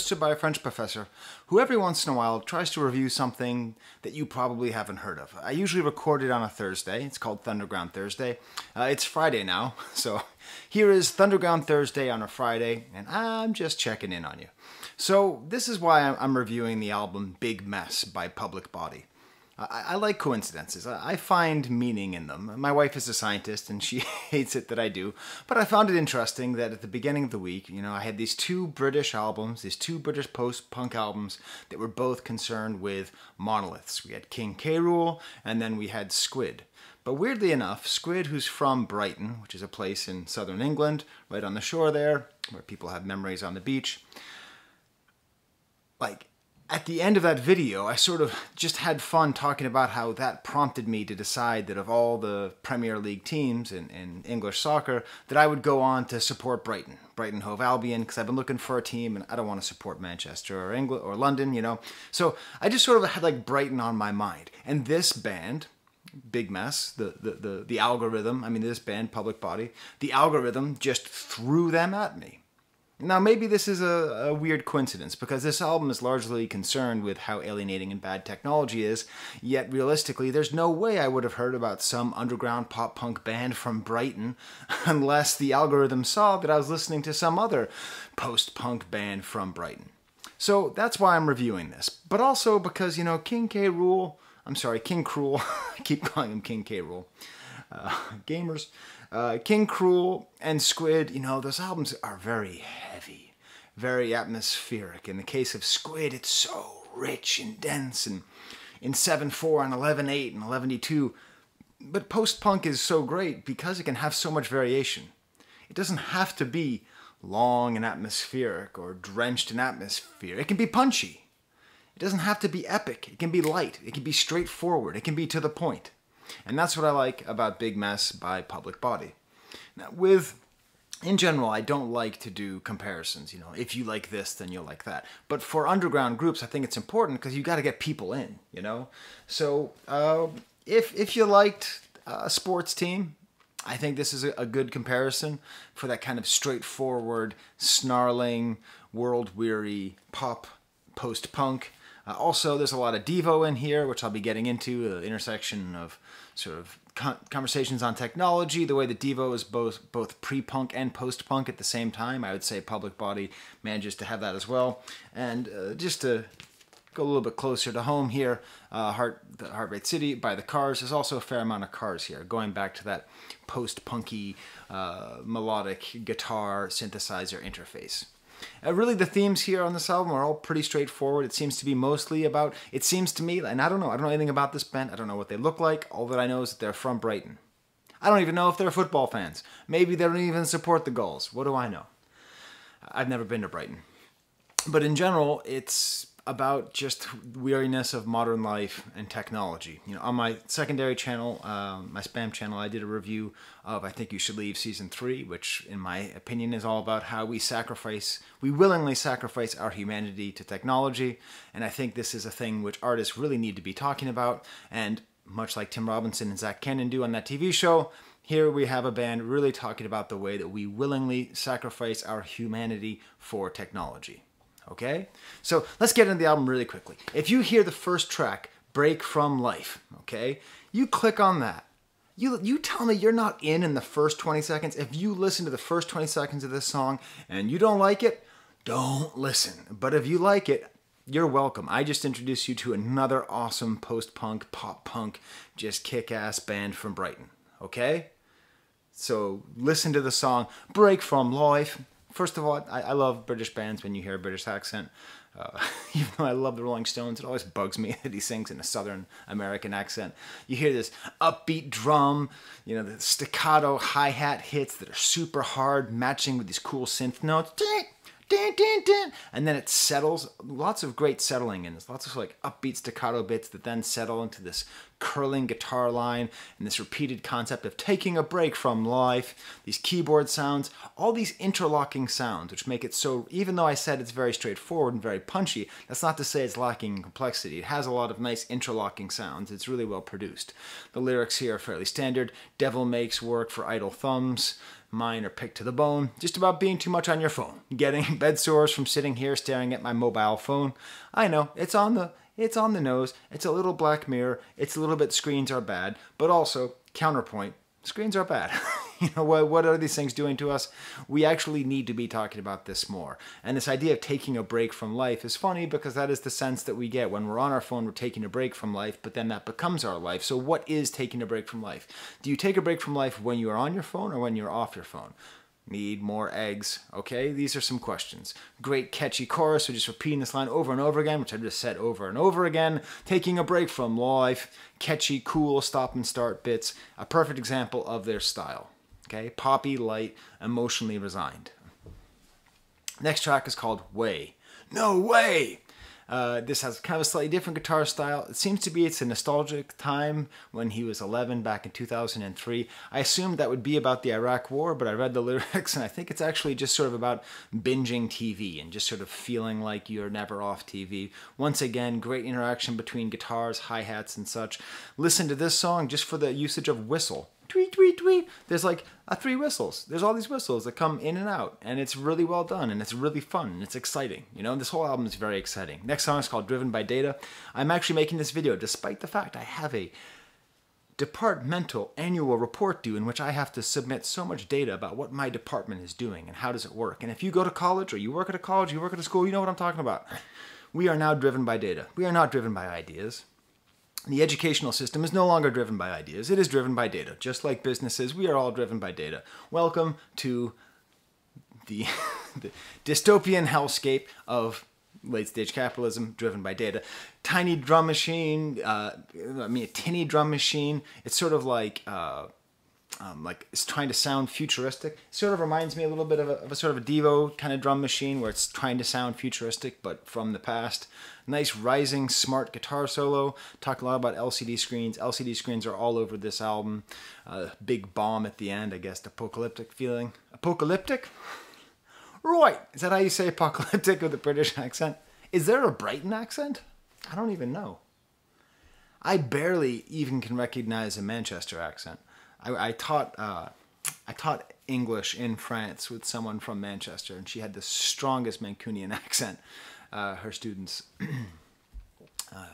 hosted by a French professor who every once in a while tries to review something that you probably haven't heard of. I usually record it on a Thursday. It's called Thunderground Thursday. It's Friday now, so here is Thunderground Thursday on a Friday, and I'm just checking in on you. So this is why I'm reviewing the album Big Mess by Public Body. I like coincidences. I find meaning in them. My wife is a scientist and she hates it that I do, but I found it interesting that at the beginning of the week, I had these two British albums, these two British post-punk albums that were both concerned with monoliths. We had King K. Rool and then we had Squid. But weirdly enough, Squid, who's from Brighton, which is a place in southern England, right on the shore there, where people have memories on the beach, at the end of that video, I sort of just had fun talking about how that prompted me to decide that of all the Premier League teams in English soccer, that I would go on to support Brighton Hove Albion, because I've been looking for a team and I don't want to support Manchester or England or London, So I just sort of had Brighton on my mind. And this band, Big Mess, the algorithm, this band, Public Body, the algorithm just threw them at me. Now, maybe this is a weird coincidence, because this album is largely concerned with how alienating and bad technology is, yet realistically, there's no way I would have heard about some underground pop-punk band from Brighton unless the algorithm saw that I was listening to some other post-punk band from Brighton. So that's why I'm reviewing this, but also because, King K. Rool, King Cruel, I keep calling him King K. Rool, gamers, King Cruel and Squid, those albums are very heavy, very atmospheric. In the case of Squid, it's so rich and dense, and in 7/4 and 11/8 and 11/2. But post-punk is so great because it can have so much variation. It doesn't have to be long and atmospheric or drenched in atmosphere. It can be punchy. It doesn't have to be epic. It can be light. It can be straightforward. It can be to the point. And that's what I like about Big Mess by Public Body. Now, in general, I don't like to do comparisons. If you like this, then you'll like that. But for underground groups, I think it's important because you got to get people in, So if you liked a sports team, I think this is a good comparison for that kind of straightforward, snarling, world-weary pop post-punk. Also, there's a lot of Devo in here, which I'll be getting into, the intersection of sort of conversations on technology, the way that Devo is both pre-punk and post-punk at the same time. I would say Public Body manages to have that as well. And just to go a little bit closer to home here, Heart Rate City by the Cars. There's also a fair amount of Cars here, going back to that post-punky melodic guitar synthesizer interface. Really, the themes here on this album are all pretty straightforward. It seems to be mostly about, it seems to me, and I don't know anything about this band. I don't know what they look like. All that I know is that they're from Brighton. I don't even know if they're football fans. Maybe they don't even support the Gulls. What do I know? I've never been to Brighton. But in general, it's about just weariness of modern life and technology. On my secondary channel, my spam channel, I did a review of I Think You Should Leave Season 3, which in my opinion is all about how we willingly sacrifice our humanity to technology. And I think this is a thing which artists really need to be talking about. And much like Tim Robinson and Zach Cannon do on that TV show, here we have a band really talking about the way that we willingly sacrifice our humanity for technology. Okay? So let's get into the album really quickly. If you hear the first track, Break From Life, okay, you click on that. You tell me you're not in the first 20 seconds. If you listen to the first 20 seconds of this song and you don't like it, don't listen. But if you like it, you're welcome. I just introduced you to another awesome post-punk, pop-punk, just kick-ass band from Brighton, okay? So listen to the song, Break From Life. First of all, I love British bands when you hear a British accent. Even though I love the Rolling Stones, it always bugs me that he sings in a Southern American accent. You hear this upbeat drum, the staccato hi-hat hits that are super hard, matching with these cool synth notes. And then it settles. Lots of great settling in this. Lots of upbeat staccato bits that then settle into this curling guitar line and this repeated concept of taking a break from life. These keyboard sounds, all these interlocking sounds, which make it so, even though I said it's very straightforward and very punchy, that's not to say it's lacking in complexity. It has a lot of nice interlocking sounds. It's really well produced. The lyrics here are fairly standard. Devil makes work for idle thumbs. Mine are picked to the bone, just about being too much on your phone. Getting bed sores from sitting here staring at my mobile phone. I know, it's on the nose, it's a little Black Mirror, it's a little bit screens are bad, but also, counterpoint, screens are bad. You know, what are these things doing to us? We actually need to be talking about this more. And this idea of taking a break from life is funny because that is the sense that we get. When we're on our phone, we're taking a break from life, but then that becomes our life. So what is taking a break from life? Do you take a break from life when you are on your phone or when you're off your phone? Need more eggs? Okay, these are some questions. Great catchy chorus, we're just repeating this line over and over again, which I've just said over and over again. Taking a break from life. Catchy, cool, stop and start bits. A perfect example of their style. Okay, poppy, light, emotionally resigned. Next track is called Way. No way! This has kind of a slightly different guitar style. It seems to be it's a nostalgic time when he was 11 back in 2003. I assumed that would be about the Iraq War, but I read the lyrics and I think it's actually just sort of about binging TV and just sort of feeling like you're never off TV. Once again, great interaction between guitars, hi-hats, and such. Listen to this song just for the usage of whistle. Tweet, tweet, tweet. There's like 3 whistles. There's all these whistles that come in and out, and it's really well done, and it's really fun, and it's exciting. You know, this whole album is very exciting. Next song is called Driven by Data. I'm actually making this video despite the fact I have a departmental annual report due in which I have to submit so much data about what my department is doing and how does it work. And if you go to college, or you work at a college, you work at a school, you know what I'm talking about. We are now driven by data. We are not driven by ideas. The educational system is no longer driven by ideas. It is driven by data. Just like businesses, we are all driven by data. Welcome to the dystopian hellscape of late-stage capitalism driven by data. Tiny drum machine, a tinny drum machine. It's sort of like it's trying to sound futuristic. It sort of reminds me a little bit of a sort of a Devo kind of drum machine where it's trying to sound futuristic but from the past. Nice rising smart guitar solo. Talk a lot about LCD screens. LCD screens are all over this album. Big bomb at the end, I guess. Apocalyptic feeling. Apocalyptic? Right. Is that how you say apocalyptic with a British accent? Is there a Brighton accent? I don't even know. I barely even can recognize a Manchester accent. I taught English in France with someone from Manchester, and she had the strongest Mancunian accent. Her students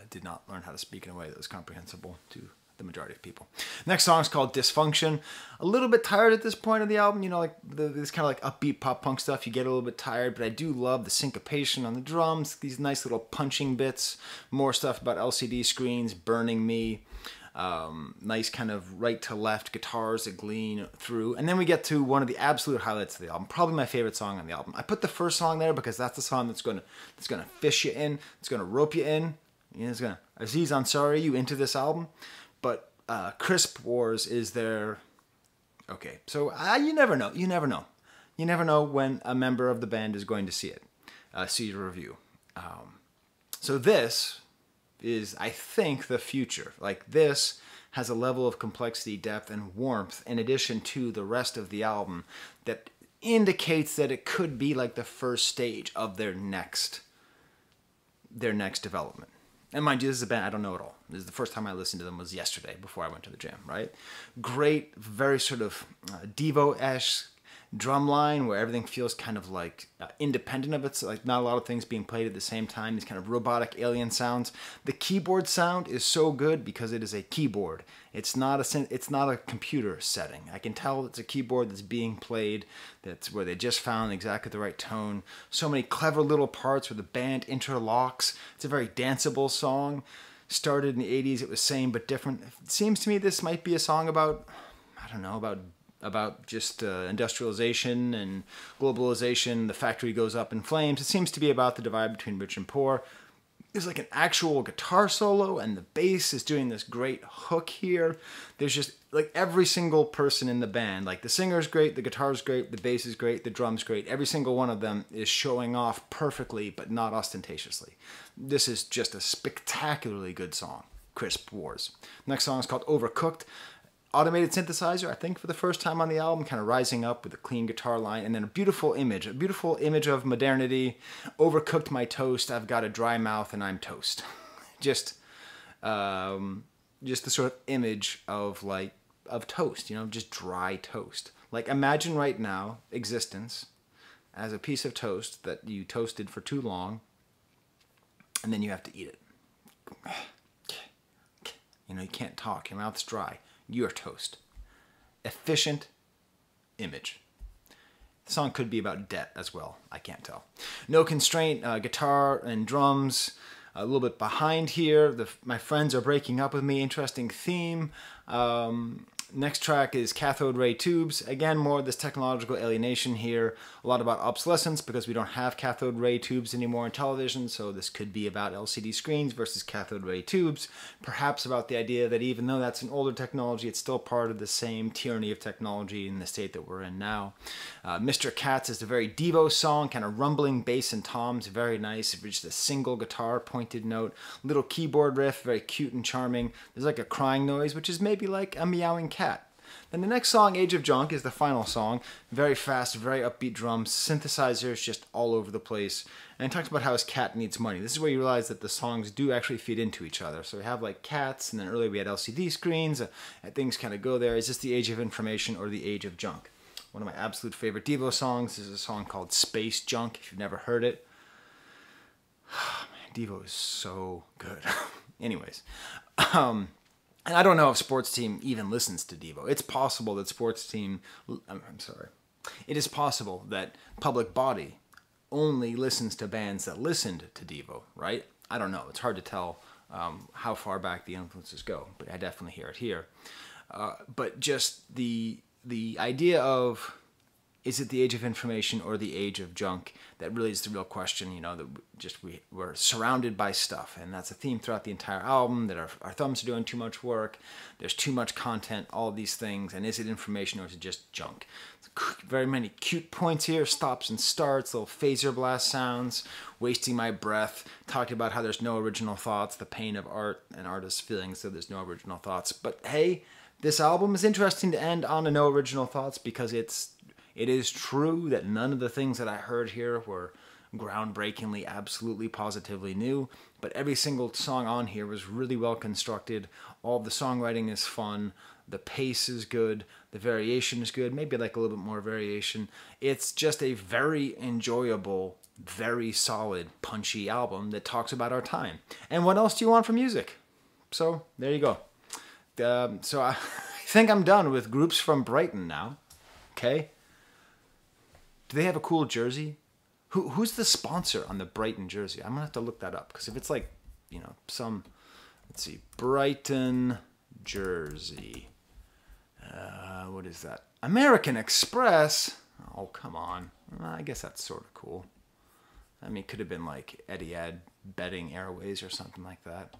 did not learn how to speak in a way that was comprehensible to the majority of people. Next song is called Dysfunction. A little bit tired at this point of the album, you know, like this kind of like upbeat pop punk stuff. You get a little bit tired, but I do love the syncopation on the drums, these nice little punching bits, more stuff about LCD screens, Burning Me. Nice kind of right to left guitars that glean through. And then we get to one of the absolute highlights of the album, probably my favorite song on the album. I put the first song there because that's the song that's gonna fish you in, it's gonna rope you in, you know, it's gonna Aziz Ansari you into this album. But Crisp Wars is there. Okay, so you never know. You never know. You never know when a member of the band is going to see it, see your review. So this is, I think, the future. Like, this has a level of complexity, depth, and warmth in addition to the rest of the album that indicates that it could be like the first stage of their next development. And mind you, this is a band I don't know at all. This is the first time I listened to them was yesterday before I went to the gym, right? Great, very sort of Devo-esque drum line where everything feels kind of like independent of it, so like not a lot of things being played at the same time, these kind of robotic alien sounds. The keyboard sound is so good because it is a keyboard. It's not a computer setting. I can tell it's a keyboard that's being played, that's where they just found exactly the right tone. So many clever little parts where the band interlocks. It's a very danceable song. Started in the 80s, it was same but different. It seems to me this might be a song about, I don't know, about just industrialization and globalization. The factory goes up in flames. It seems to be about the divide between rich and poor. There's like an actual guitar solo, and the bass is doing this great hook here. There's just like every single person in the band, like the singer's great, the guitar's great, the bass is great, the drum's great. Every single one of them is showing off perfectly, but not ostentatiously. This is just a spectacularly good song, Crisp Wars. Next song is called Overcooked. Automated synthesizer, I think for the first time on the album, kind of rising up with a clean guitar line, and then a beautiful image of modernity. Overcooked my toast, I've got a dry mouth and I'm toast. just the sort of image of toast, you know, just dry toast. Like, imagine right now existence as a piece of toast that you toasted for too long, and then you have to eat it. You know, you can't talk. Your mouth's dry. You're toast. Efficient image. The song could be about debt as well. I can't tell. No constraint, guitar and drums. A little bit behind here. My friends are breaking up with me. Interesting theme. Next track is Cathode Ray Tubes. Again, more of this technological alienation here. A lot about obsolescence because we don't have cathode ray tubes anymore in television, so this could be about LCD screens versus cathode ray tubes. Perhaps about the idea that even though that's an older technology, it's still part of the same tyranny of technology in the state that we're in now. Mr. Katz is a very Devo song, kind of rumbling bass and toms, very nice. Just a single guitar pointed note. Little keyboard riff, very cute and charming. There's like a crying noise, which is maybe like a meowing cat. Then the next song, Age of Junk, is the final song. Very fast, very upbeat drums, synthesizers just all over the place. And it talks about how his cat needs money. This is where you realize that the songs do actually feed into each other. So we have like cats, and then earlier we had LCD screens, and things kind of go there. Is this the age of information or the age of junk? One of my absolute favorite Devo songs is a song called Space Junk, if you've never heard it. Oh, man, Devo is so good. Anyways. And I don't know if Sports Team even listens to Devo. It's possible that Sports Team, I'm sorry. It is possible that Public Body only listens to bands that listened to Devo, right? I don't know. It's hard to tell how far back the influences go, but I definitely hear it here. But just the idea of, is it the age of information or the age of junk? That really is the real question, you know, that we're surrounded by stuff. And that's a theme throughout the entire album, that our thumbs are doing too much work. There's too much content, all of these things. And is it information or is it just junk? Very many cute points here, stops and starts, little phaser blast sounds, wasting my breath, talking about how there's no original thoughts, the pain of art and artists' feelings that there's no original thoughts. But hey, this album is interesting to end on a no original thoughts because it is true that none of the things that I heard here were groundbreakingly, absolutely, positively new, but every single song on here was really well constructed. All of the songwriting is fun. The pace is good. The variation is good. Maybe like a little bit more variation. It's just a very enjoyable, very solid, punchy album that talks about our time. And what else do you want from music? So there you go. So I think I'm done with groups from Brighton now. Okay. Do they have a cool jersey? Who's the sponsor on the Brighton jersey? I'm going to have to look that up. Because if it's like, you know, let's see, Brighton jersey. What is that? American Express? Oh, come on. I guess that's sort of cool. I mean, it could have been like Etihad Betting Airways or something like that.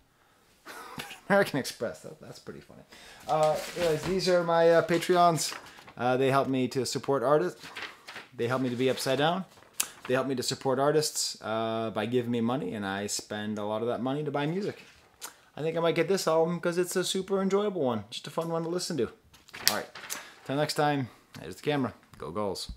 American Express, that's pretty funny. Anyways, these are my Patreons. They help me to support artists. They help me to be upside down. They help me to support artists by giving me money, and I spend a lot of that money to buy music. I think I might get this album because it's a super enjoyable one. Just a fun one to listen to. All right. Till next time, there's the camera. Go Gulls.